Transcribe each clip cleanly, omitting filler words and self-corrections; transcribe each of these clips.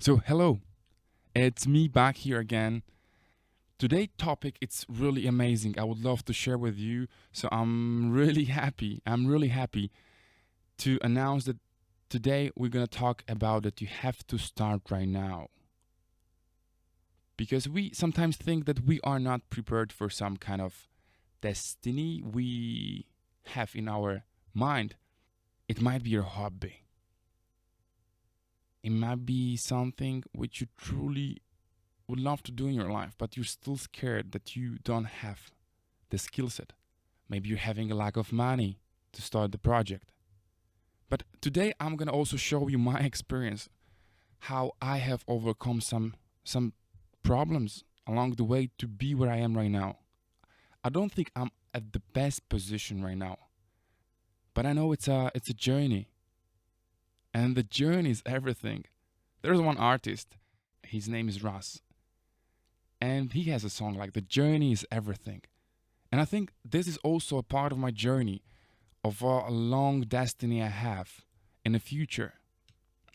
So hello, it's me back here again. Today's topic it's really amazing. I would love to share with you. So I'm really happy. I'm really happy to announce that today we're going to talk about that you have to start right now. Because we sometimes think that we are not prepared for some kind of destiny we have in our mind. It might be your hobby. It might be something which you truly would love to do in your life, but you're still scared that you don't have the skill set. Maybe you're having a lack of money to start the project. But today I'm gonna also show you my experience, how I have overcome some problems along the way to be where I am right now. I don't think I'm at the best position right now, but I know it's a journey, and the journey is everything. There's one artist, his name is Russ, and he has a song like "The Journey is Everything." And I think this is also a part of my journey of a long destiny I have in the future.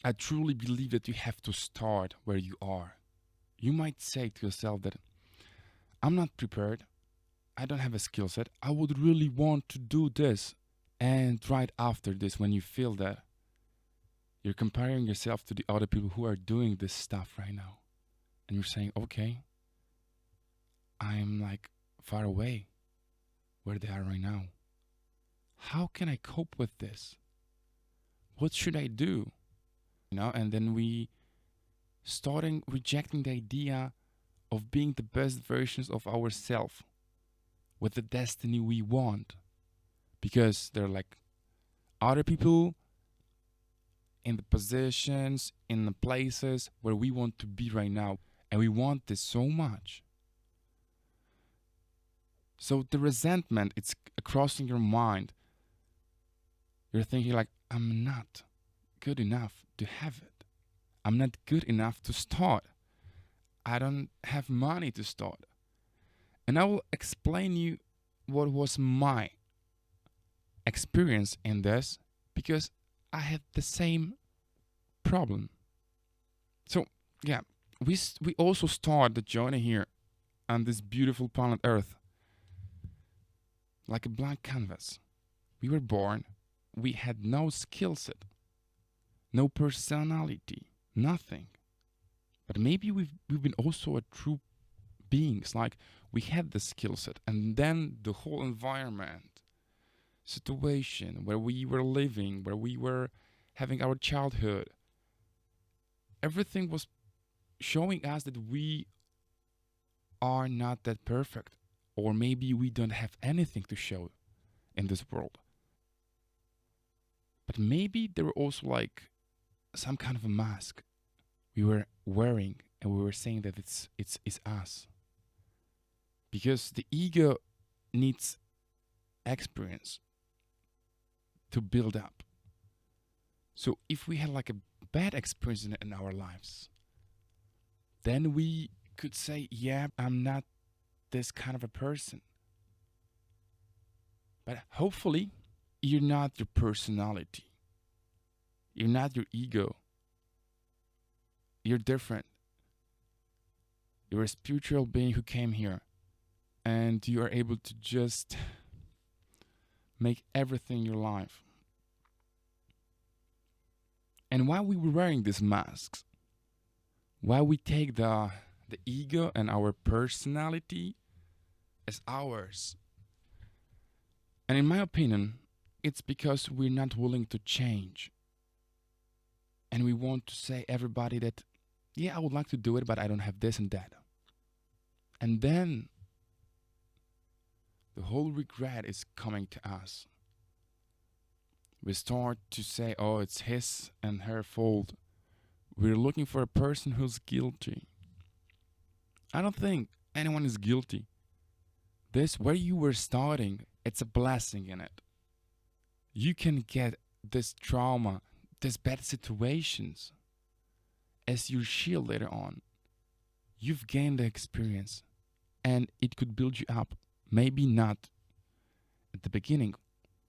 I truly believe that you have to start where you are. You might say to yourself that I'm not prepared, I don't have a skill set, I would really want to do this. And right after this, when you feel that, you're comparing yourself to the other people who are doing this stuff right now. And you're saying, okay, I'm like far away where they are right now. How can I cope with this? What should I do? And then we starting rejecting the idea of being the best versions of ourselves with the destiny we want. Because they're like other people in the positions, in the places where we want to be right now. And we want this so much. So the resentment, it's crossing your mind. You're thinking like, I'm not good enough to have it. I'm not good enough to start. I don't have money to start. And I will explain you what was my experience in this because I had the same problem. So, yeah, we also start the journey here on this beautiful planet Earth like a blank canvas. We were born, we had no skill set, no personality, nothing. But maybe we've been also a true beings. Like we had the skill set, and then the whole environment, situation where we were living, where we were having our childhood, everything was showing us that we are not that perfect, or maybe we don't have anything to show in this world. But maybe there were also like some kind of a mask we were wearing, and we were saying that it's us because the ego needs experience to build up. So if we had like a bad experience in our lives, then we could say, yeah, I'm not this kind of a person. But hopefully, you're not your personality. You're not your ego. You're different. You're a spiritual being who came here, and you are able to just make everything in your life. And while we were wearing these masks, while we take the ego and our personality as ours, and in my opinion, it's because we're not willing to change. And we want to say everybody that, yeah, I would like to do it, but I don't have this and that. And then the whole regret is coming to us. We start to say, oh, it's his and her fault. We're looking for a person who's guilty. I don't think anyone is guilty. This, where you were starting, it's a blessing in it. You can get this trauma, these bad situations as your shield later on. You've gained the experience and it could build you up. Maybe not at the beginning,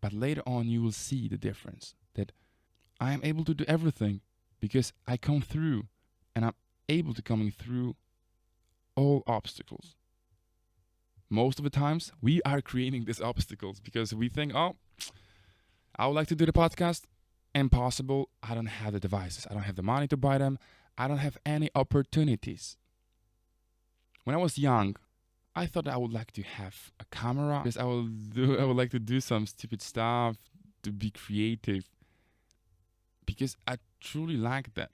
but later on you will see the difference that I am able to do everything because I come through. and I'm able to coming through all obstacles. Most of the times, we are creating these obstacles because we think, oh, I would like to do the podcast. Impossible. I don't have the devices. I don't have the money to buy them. I don't have any opportunities. When I was young, I thought I would like to have a camera because I would like to do some stupid stuff to be creative because I truly like that.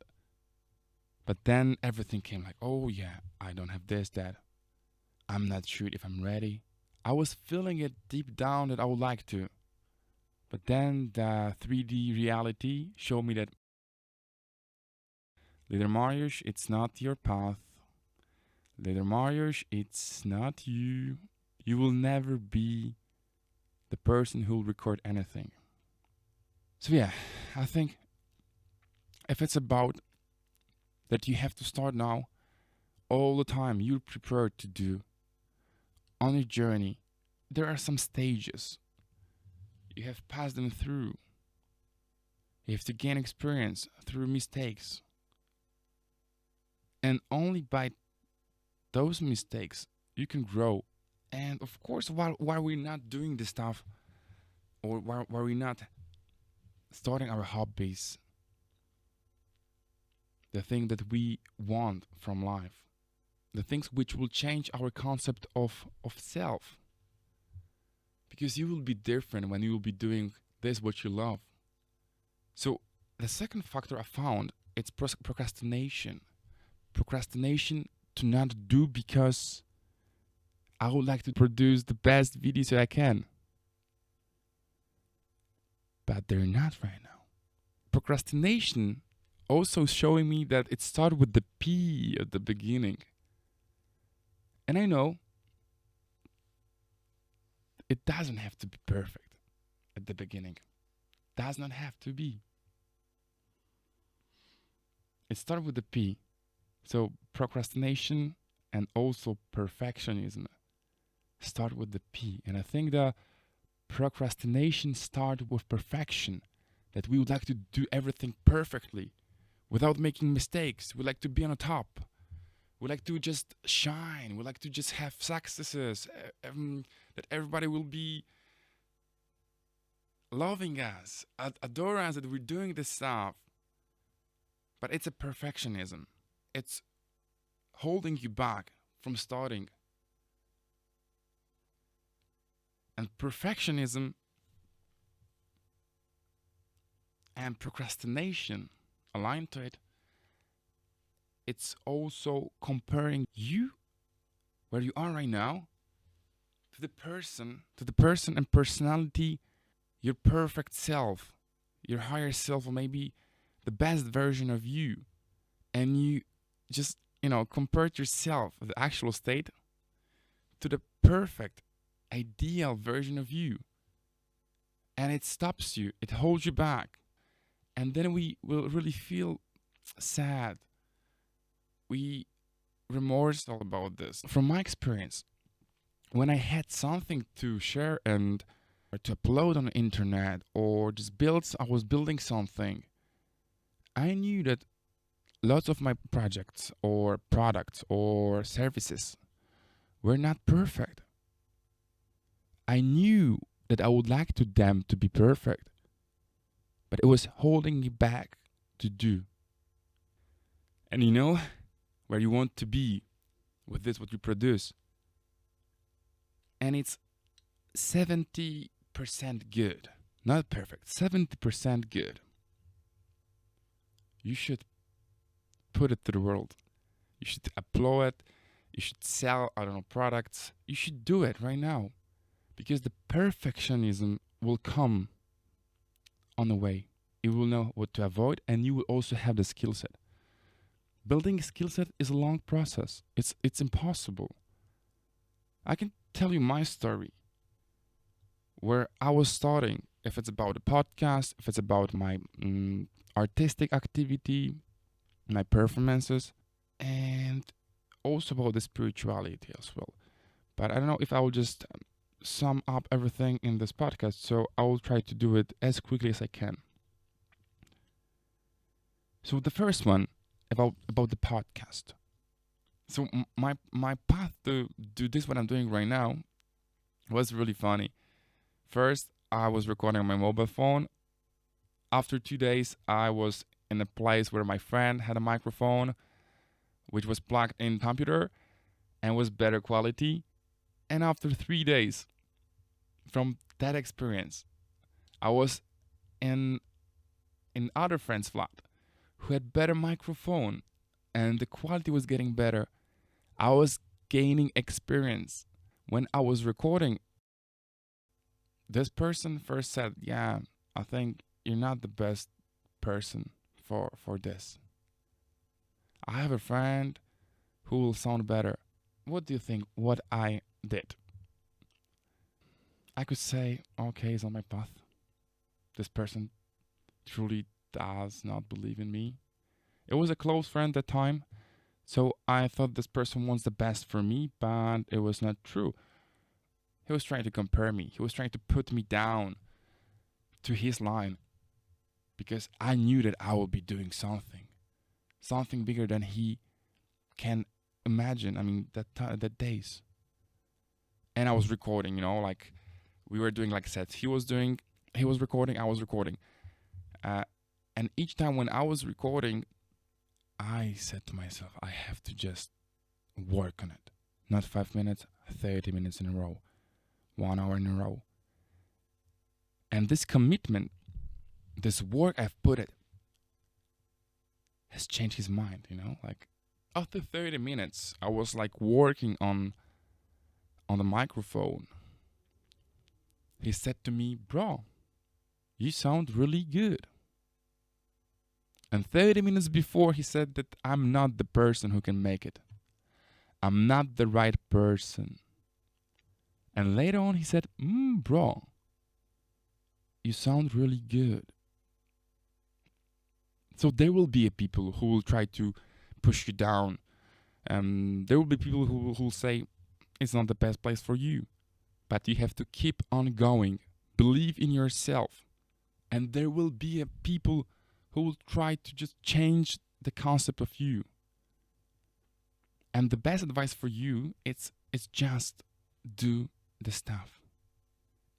But then everything came like, oh yeah, I don't have this, that. I'm not sure if I'm ready. I was feeling it deep down that I would like to. But then the 3D reality showed me that, little Mariusz, it's not your path. Little Mariusz, it's not you. You will never be the person who will record anything. So yeah, I think if it's about that you have to start now, all the time you're prepared to do on your journey, there are some stages. You have passed them through. You have to gain experience through mistakes. And only by those mistakes you can grow. And of course, while we're not doing this stuff, or while we're not starting our hobbies, the thing that we want from life, the things which will change our concept of self. Because you will be different when you will be doing this what you love. So the second factor I found, it's procrastination. Procrastination to not do because I would like to produce the best videos I can. But they're not right now. Procrastination also showing me that it started with the P at the beginning. And I know it doesn't have to be perfect at the beginning. Does not have to be. It started with the P. So procrastination and also perfectionism start with the P. And I think the procrastination started with perfection. That we would like to do everything perfectly without making mistakes. We like to be on the top. We like to just shine. We like to just have successes. That everybody will be loving us, adore us, that we're doing this stuff. But it's a perfectionism. It's holding you back from starting. And perfectionism and procrastination aligned to it, it's also comparing you, where you are right now, to the person and personality, your perfect self, your higher self, or maybe the best version of you. And you just, compare yourself, the actual state, to the perfect, ideal version of you. And it stops you, it holds you back. And then we will really feel sad. We remorseful about this. From my experience, when I had something to share and or to upload on the internet or just I was building something, I knew that lots of my projects or products or services were not perfect. I knew that I would like to them to be perfect, but it was holding me back to do. And you know where you want to be with this, what you produce. And it's 70% good. Not perfect, 70% good. You should put it to the world. You should upload it. You should sell, products. You should do it right now. Because the perfectionism will come on the way. You will know what to avoid, and you will also have the skill set. Building a skill set is a long process. It's impossible. I can tell you my story where I was starting, if it's about a podcast, if it's about my artistic activity, my performances, and also about the spirituality as well. But I don't know if I will just sum up everything in this podcast, so I will try to do it as quickly as I can. So the first one, about the podcast. So my path to do this, what I'm doing right now, was really funny. First, I was recording on my mobile phone. After 2 days, I was in a place where my friend had a microphone, which was plugged in computer and was better quality. And after 3 days from that experience, I was in other friend's flat who had better microphone and the quality was getting better. I was gaining experience. When I was recording, this person first said, "Yeah, I think you're not the best person for this. I have a friend who will sound better." What do you think what I did? I could say, okay, it's on my path. This person truly does not believe in me. It was a close friend at the time, so I thought this person wants the best for me, but it was not true. He was trying to compare me. He was trying to put me down to his line because I knew that I would be doing something bigger than he can imagine. I mean, that days. And I was recording, like we were doing like sets. He was recording, I was recording. Uh, and each time when I was recording, I said to myself, I have to just work on it. Not 5 minutes, 30 minutes in a row, 1 hour in a row. And this commitment, this work I've put it, has changed his mind, Like after 30 minutes, I was like working on the microphone. He said to me, "Bro, you sound really good." And 30 minutes before, he said that I'm not the person who can make it. I'm not the right person. And later on, he said, "Bro, you sound really good." So there will be people who will try to push you down. There will be people who will say, it's not the best place for you. But you have to keep on going. Believe in yourself. And there will be people who will try to just change the concept of you. And the best advice for you, it's just do the stuff.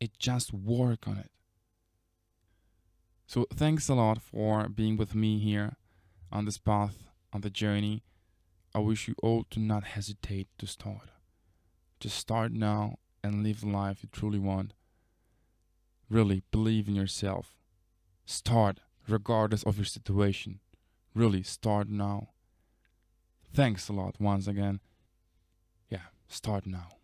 It just work on it. So thanks a lot for being with me here on this path, on the journey. I wish you all to not hesitate to start. Just start now and live the life you truly want. Really believe in yourself. Start regardless of your situation. Really start now. Thanks a lot once again. Yeah, start now.